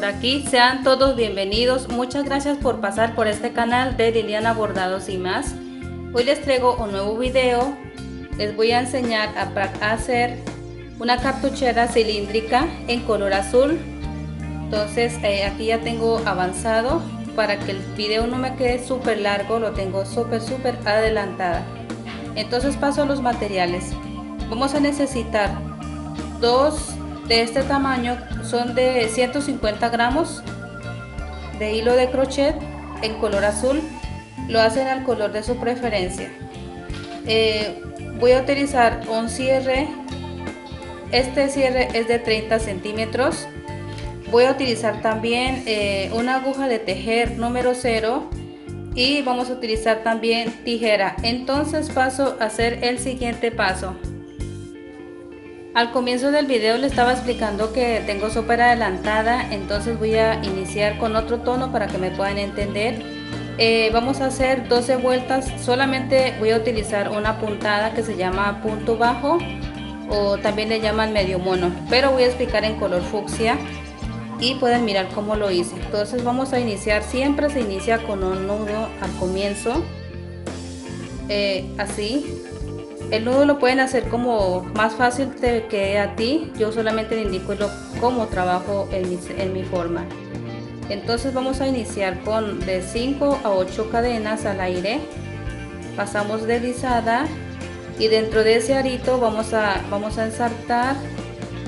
por aquí. Sean todos bienvenidos. Muchas gracias por pasar por este canal de Liliana Bordados y más. Hoy les traigo un nuevo video. Les voy a enseñar a hacer una cartuchera cilíndrica en color azul. Entonces aquí ya tengo avanzado para que el video no me quede súper largo. Lo tengo súper adelantada. Entonces paso a los materiales. Vamos a necesitar dos de este tamaño, son de 150 gramos de hilo de crochet en color azul. Lo hacen al color de su preferencia. Voy a utilizar un cierre. Este cierre es de 30 centímetros. Voy a utilizar también una aguja de tejer número 0 y vamos a utilizar también tijera. Entonces paso a hacer el siguiente paso. Al comienzo del video le estaba explicando que tengo súper adelantada, entonces voy a iniciar con otro tono para que me puedan entender. Vamos a hacer 12 vueltas, solamente voy a utilizar una puntada que se llama punto bajo o también le llaman medio mono, pero voy a explicar en color fucsia y pueden mirar cómo lo hice. Entonces vamos a iniciar, siempre se inicia con un nudo al comienzo, así. El nudo lo pueden hacer como más fácil te quede a ti. Yo solamente le indico cómo trabajo en mi forma. Entonces vamos a iniciar con de 5 a 8 cadenas al aire. Pasamos deslizada y dentro de ese arito vamos a ensartar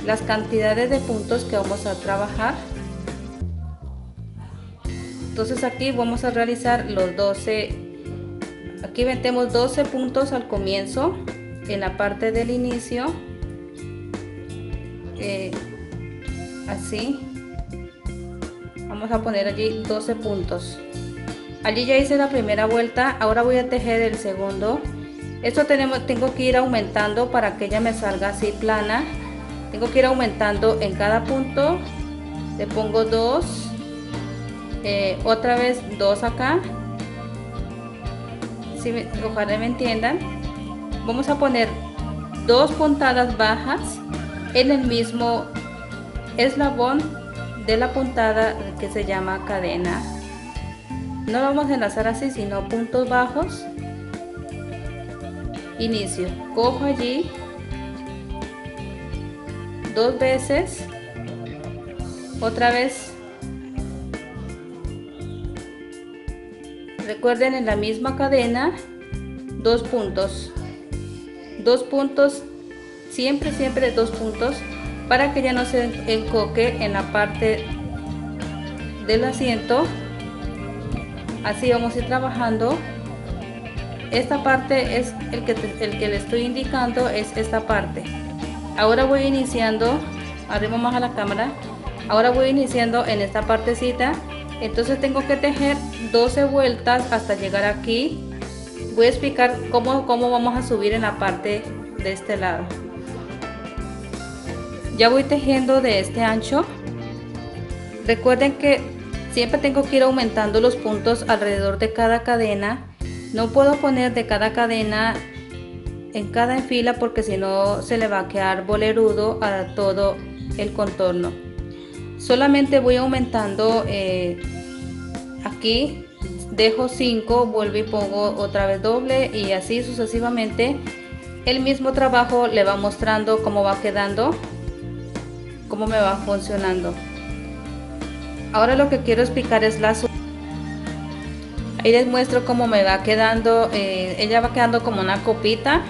las cantidades de puntos que vamos a trabajar. Entonces aquí vamos a realizar los 12. Aquí metemos 12 puntos al comienzo en la parte del inicio, así vamos a poner allí 12 puntos. Allí ya hice la primera vuelta, ahora voy a tejer el segundo. Esto tengo que ir aumentando para que ella me salga así plana. Tengo que ir aumentando en cada punto. Le pongo 2, otra vez 2 acá. Ojalá me entiendan. Vamos a poner 2 puntadas bajas en el mismo eslabón de la puntada que se llama cadena. No lo vamos a enlazar así, sino puntos bajos. Inicio, cojo allí 2 veces, otra vez. Recuerden, en la misma cadena 2 puntos, siempre 2 puntos para que ya no se encoque en la parte del asiento. Así vamos a ir trabajando. Esta parte es el que le estoy indicando, es esta parte. Ahora voy iniciando, arriba más a la cámara. Ahora voy iniciando en esta partecita. Entonces tengo que tejer 12 vueltas hasta llegar aquí. Voy a explicar cómo vamos a subir en la parte de este lado. Ya voy tejiendo de este ancho. Recuerden que siempre tengo que ir aumentando los puntos alrededor de cada cadena. No puedo poner de cada cadena en cada fila porque si no se le va a quedar bolerudo a todo el contorno. Solamente voy aumentando aquí, dejo 5, vuelvo y pongo otra vez doble y así sucesivamente. El mismo trabajo le va mostrando cómo va quedando, cómo me va funcionando. Ahora lo que quiero explicar es la subida. Ahí les muestro cómo me va quedando. Ella va quedando como una copita.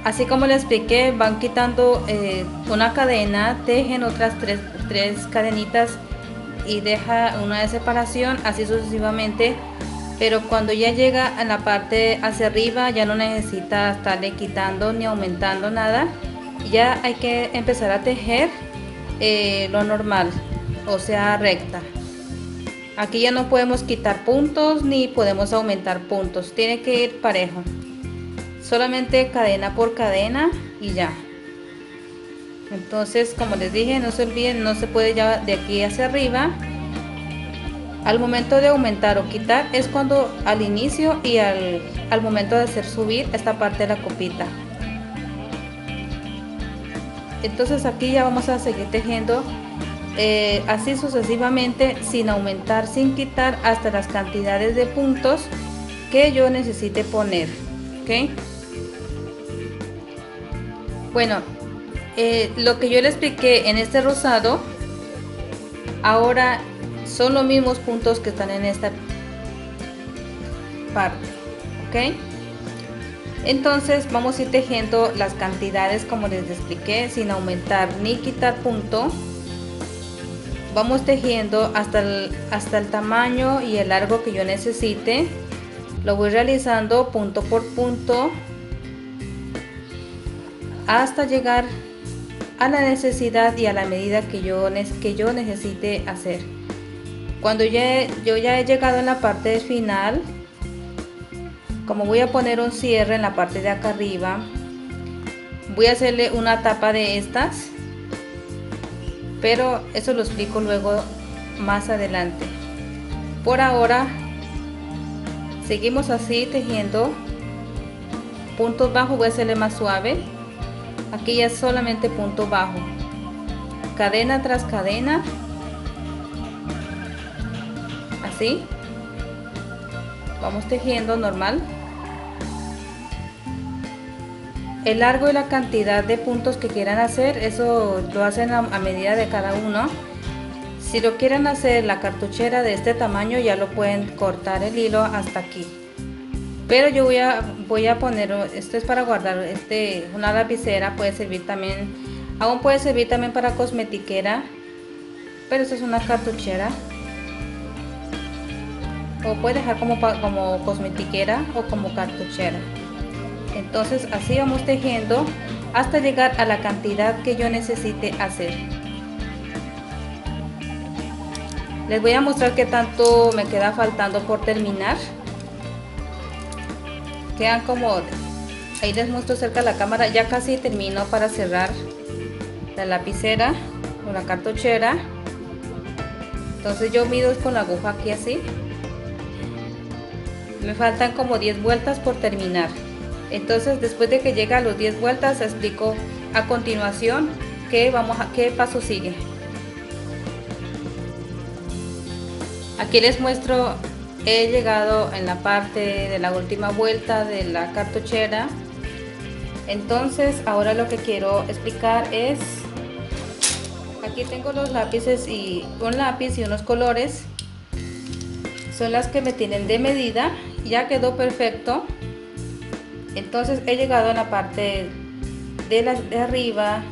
Así como les expliqué, van quitando una cadena, tejen otras tres cadenitas y deja una de separación, así sucesivamente. Pero cuando ya llega a la parte hacia arriba ya no necesita estarle quitando ni aumentando nada. Ya hay que empezar a tejer lo normal, o sea, recta. Aquí ya no podemos quitar puntos ni podemos aumentar puntos, tiene que ir parejo. Solamente cadena por cadena y ya. Entonces, como les dije, no se olviden, no se puede ya de aquí hacia arriba. Al momento de aumentar o quitar es cuando al inicio y al momento de hacer subir esta parte de la copita. Entonces aquí ya vamos a seguir tejiendo así sucesivamente, sin aumentar, sin quitar, hasta las cantidades de puntos que yo necesite poner. ¿Ok? Bueno, lo que yo le expliqué en este rosado, ahora son los mismos puntos que están en esta parte. ¿Ok? Entonces vamos a ir tejiendo las cantidades como les expliqué, sin aumentar ni quitar punto. Vamos tejiendo hasta el tamaño y el largo que yo necesite. Lo voy realizando punto por punto hasta llegar a la necesidad y a la medida que yo necesite hacer. Cuando yo ya he llegado en la parte final, como voy a poner un cierre en la parte de acá arriba, voy a hacerle una tapa de estas, pero eso lo explico luego más adelante. Por ahora seguimos así tejiendo puntos bajos. Voy a hacerle más suave. Aquí ya es solamente punto bajo, cadena tras cadena, así vamos tejiendo normal. El largo y la cantidad de puntos que quieran hacer, eso lo hacen a medida de cada uno. Si lo quieren hacer la cartuchera de este tamaño, ya lo pueden cortar el hilo hasta aquí. Pero yo voy a poner, esto es para guardar una lapicera, puede servir también, aún puede servir también para cosmetiquera, pero esta es una cartuchera. O puede dejar como cosmetiquera o como cartuchera. Entonces así vamos tejiendo hasta llegar a la cantidad que yo necesite hacer. Les voy a mostrar qué tanto me queda faltando por terminar. Quedan como, ahí les muestro cerca la cámara, ya casi termino para cerrar la lapicera o la cartuchera. Entonces yo mido con la aguja aquí así. Me faltan como 10 vueltas por terminar. Entonces después de que llegue a los 10 vueltas explico a continuación qué paso sigue. Aquí les muestro, he llegado en la parte de la última vuelta de la cartuchera. Entonces ahora lo que quiero explicar es, aquí tengo los lápices y un lápiz y unos colores, son las que me tienen de medida, ya quedó perfecto. Entonces he llegado a la parte de arriba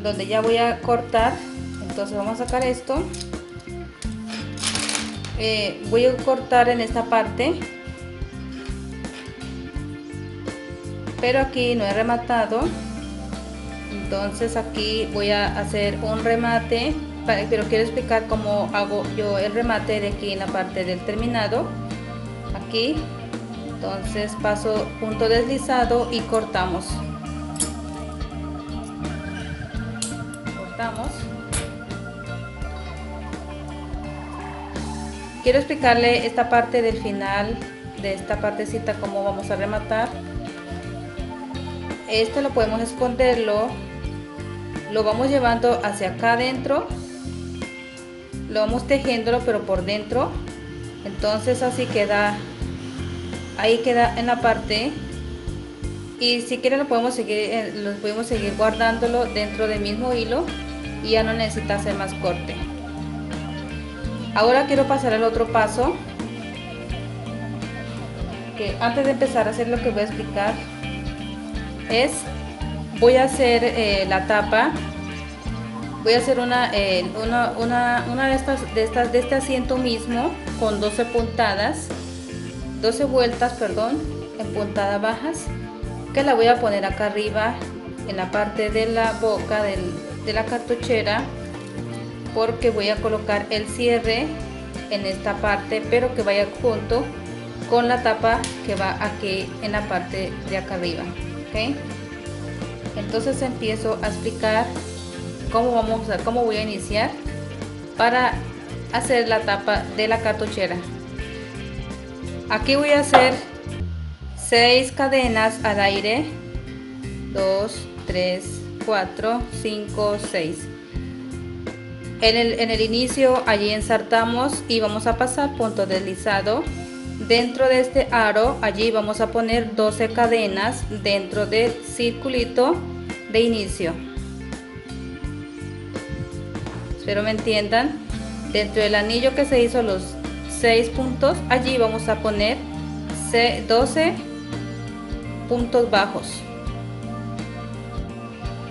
donde ya voy a cortar. Entonces vamos a sacar esto. Voy a cortar en esta parte, pero aquí no he rematado. Entonces aquí voy a hacer un remate, pero quiero explicar cómo hago yo el remate de aquí en la parte del terminado. Aquí entonces paso punto deslizado y cortamos. Quiero explicarle esta parte del final de esta partecita, cómo vamos a rematar. Esto lo podemos esconderlo, lo vamos llevando hacia acá adentro, lo vamos tejiéndolo pero por dentro. Entonces así queda, ahí queda en la parte, y si quieren lo podemos seguir guardándolo dentro del mismo hilo y ya no necesita hacer más corte. Ahora quiero pasar al otro paso, que antes de empezar a hacer lo que voy a explicar es, voy a hacer la tapa. Voy a hacer una de este asiento mismo con 12 puntadas, 12 vueltas, perdón, en puntadas bajas, que la voy a poner acá arriba en la parte de la boca de la cartuchera, porque voy a colocar el cierre en esta parte, pero que vaya junto con la tapa que va aquí en la parte de acá arriba. ¿Okay? Entonces empiezo a explicar cómo voy a iniciar para hacer la tapa de la cartuchera. Aquí voy a hacer 6 cadenas al aire, 2, 3, 4, 5, 6. En el inicio allí ensartamos y vamos a pasar punto deslizado. Dentro de este aro allí vamos a poner 12 cadenas dentro del circulito de inicio. Espero me entiendan. Dentro del anillo que se hizo los 6 puntos, allí vamos a poner 12 puntos bajos.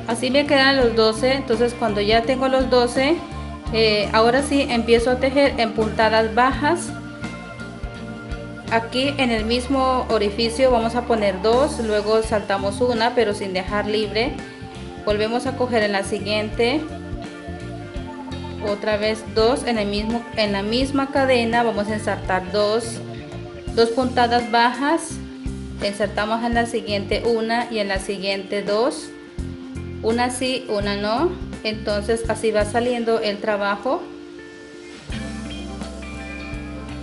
Así me quedan los 12. Entonces cuando ya tengo los 12, ahora sí empiezo a tejer en puntadas bajas. Aquí en el mismo orificio vamos a poner 2, luego saltamos una pero sin dejar libre, volvemos a coger en la siguiente, otra vez 2 en la misma cadena, vamos a ensartar 2 puntadas bajas, insertamos en la siguiente una y en la siguiente 2, una sí, una no. Entonces así va saliendo el trabajo.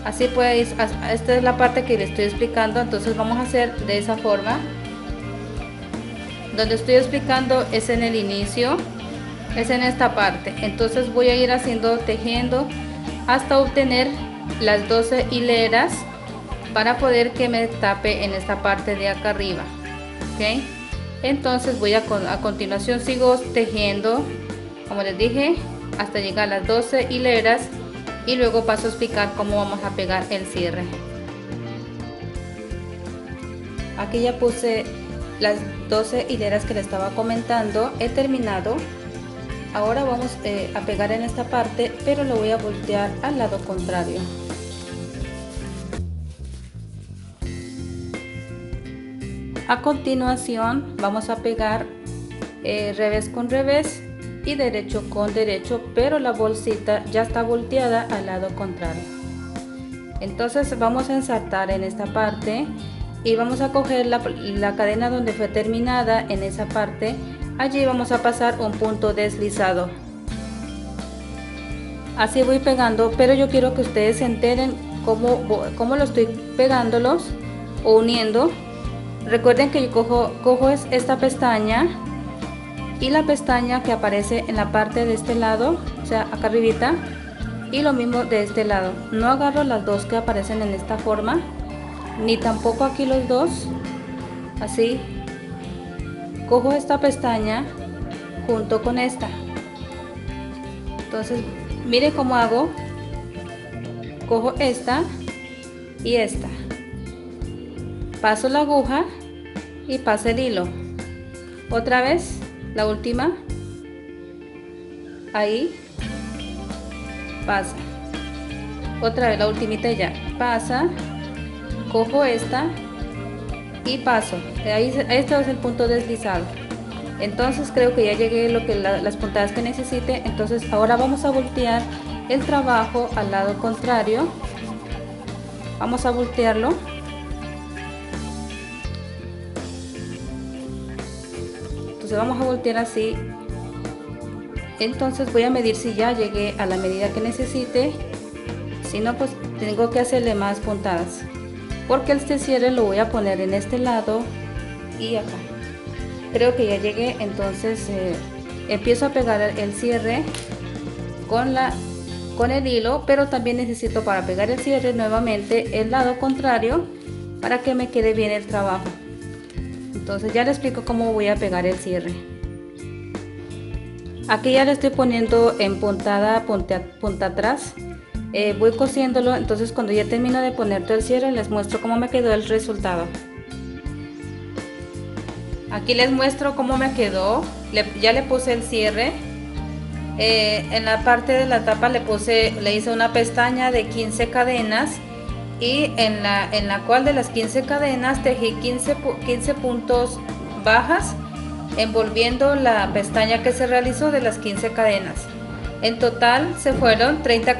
Así pues, esta es la parte que les estoy explicando. Entonces vamos a hacer de esa forma. Donde estoy explicando es en el inicio, es en esta parte. Entonces voy a ir haciendo, tejiendo hasta obtener las 12 hileras para poder que me tape en esta parte de acá arriba. ¿Ok? Entonces voy a continuación sigo tejiendo, como les dije, hasta llegar a las 12 hileras. Y luego paso a explicar cómo vamos a pegar el cierre. Aquí ya puse las 12 hileras que les estaba comentando, he terminado. Ahora vamos a pegar en esta parte, pero lo voy a voltear al lado contrario. A continuación vamos a pegar revés con revés y derecho con derecho, pero la bolsita ya está volteada al lado contrario. Entonces vamos a ensartar en esta parte y vamos a coger la cadena donde fue terminada en esa parte. Allí vamos a pasar un punto deslizado. Así voy pegando, pero yo quiero que ustedes se enteren cómo lo estoy pegándolos o uniendo. Recuerden que yo cojo esta pestaña y la pestaña que aparece en la parte de este lado, o sea acá arribita, y lo mismo de este lado. No agarro las dos que aparecen en esta forma, ni tampoco aquí los dos. Así cojo esta pestaña junto con esta. Entonces mire cómo hago, cojo esta y esta, paso la aguja y paso el hilo, otra vez la última, ahí pasa, otra vez la ultimita y ya pasa, cojo esta y paso, ahí este es el punto deslizado. Entonces creo que ya llegué las puntadas que necesite. Entonces ahora vamos a voltear el trabajo al lado contrario, vamos a voltearlo. Entonces vamos a voltear así. Entonces voy a medir si ya llegué a la medida que necesite. Si no, pues tengo que hacerle más puntadas, porque este cierre lo voy a poner en este lado y acá. Creo que ya llegué. Entonces empiezo a pegar el cierre con el hilo, pero también necesito para pegar el cierre nuevamente el lado contrario para que me quede bien el trabajo. Entonces ya les explico cómo voy a pegar el cierre. Aquí ya le estoy poniendo en punta atrás, voy cosiéndolo. Entonces cuando ya termino de poner todo el cierre les muestro cómo me quedó el resultado. Aquí les muestro cómo me quedó. Ya le puse el cierre. En la parte de la tapa le hice una pestaña de 15 cadenas. Y en la cual de las 15 cadenas tejí 15 puntos bajas, envolviendo la pestaña que se realizó de las 15 cadenas. En total se fueron 30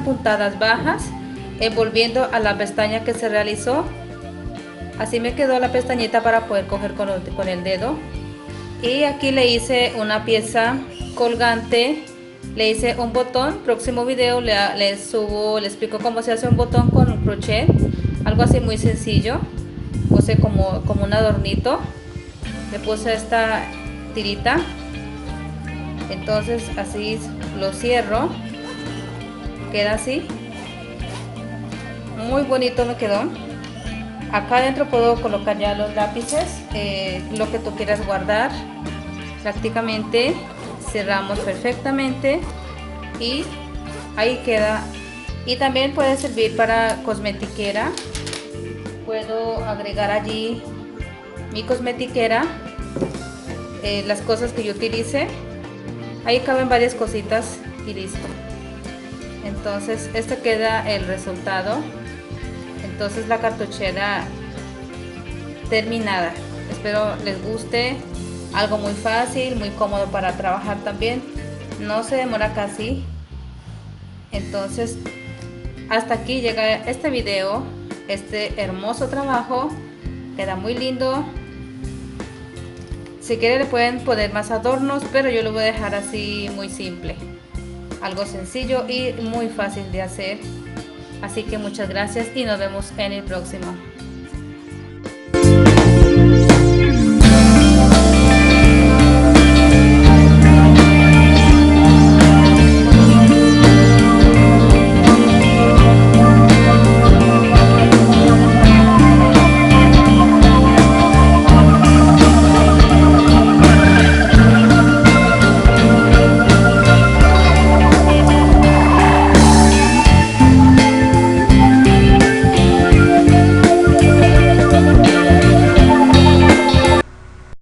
puntadas bajas, envolviendo a la pestaña que se realizó. Así me quedó la pestañita para poder coger con el dedo. Y aquí le hice una pieza colgante. Le hice un botón. Próximo video le explico cómo se hace un botón con crochet, algo así muy sencillo. Puse como un adornito, le puse esta tirita Entonces así lo cierro, queda así, muy bonito me quedó. Acá adentro puedo colocar ya los lápices, lo que tú quieras guardar. Prácticamente cerramos perfectamente y ahí queda. Y también puede servir para cosmetiquera. Puedo agregar allí mi cosmetiquera, las cosas que yo utilice. Ahí caben varias cositas y listo. Entonces este queda el resultado. Entonces la cartuchera terminada. Espero les guste. Algo muy fácil, muy cómodo para trabajar también. No se demora casi. Entonces hasta aquí llega este video. Este hermoso trabajo. Queda muy lindo. Si quieren le pueden poner más adornos, pero yo lo voy a dejar así muy simple. Algo sencillo y muy fácil de hacer. Así que muchas gracias y nos vemos en el próximo.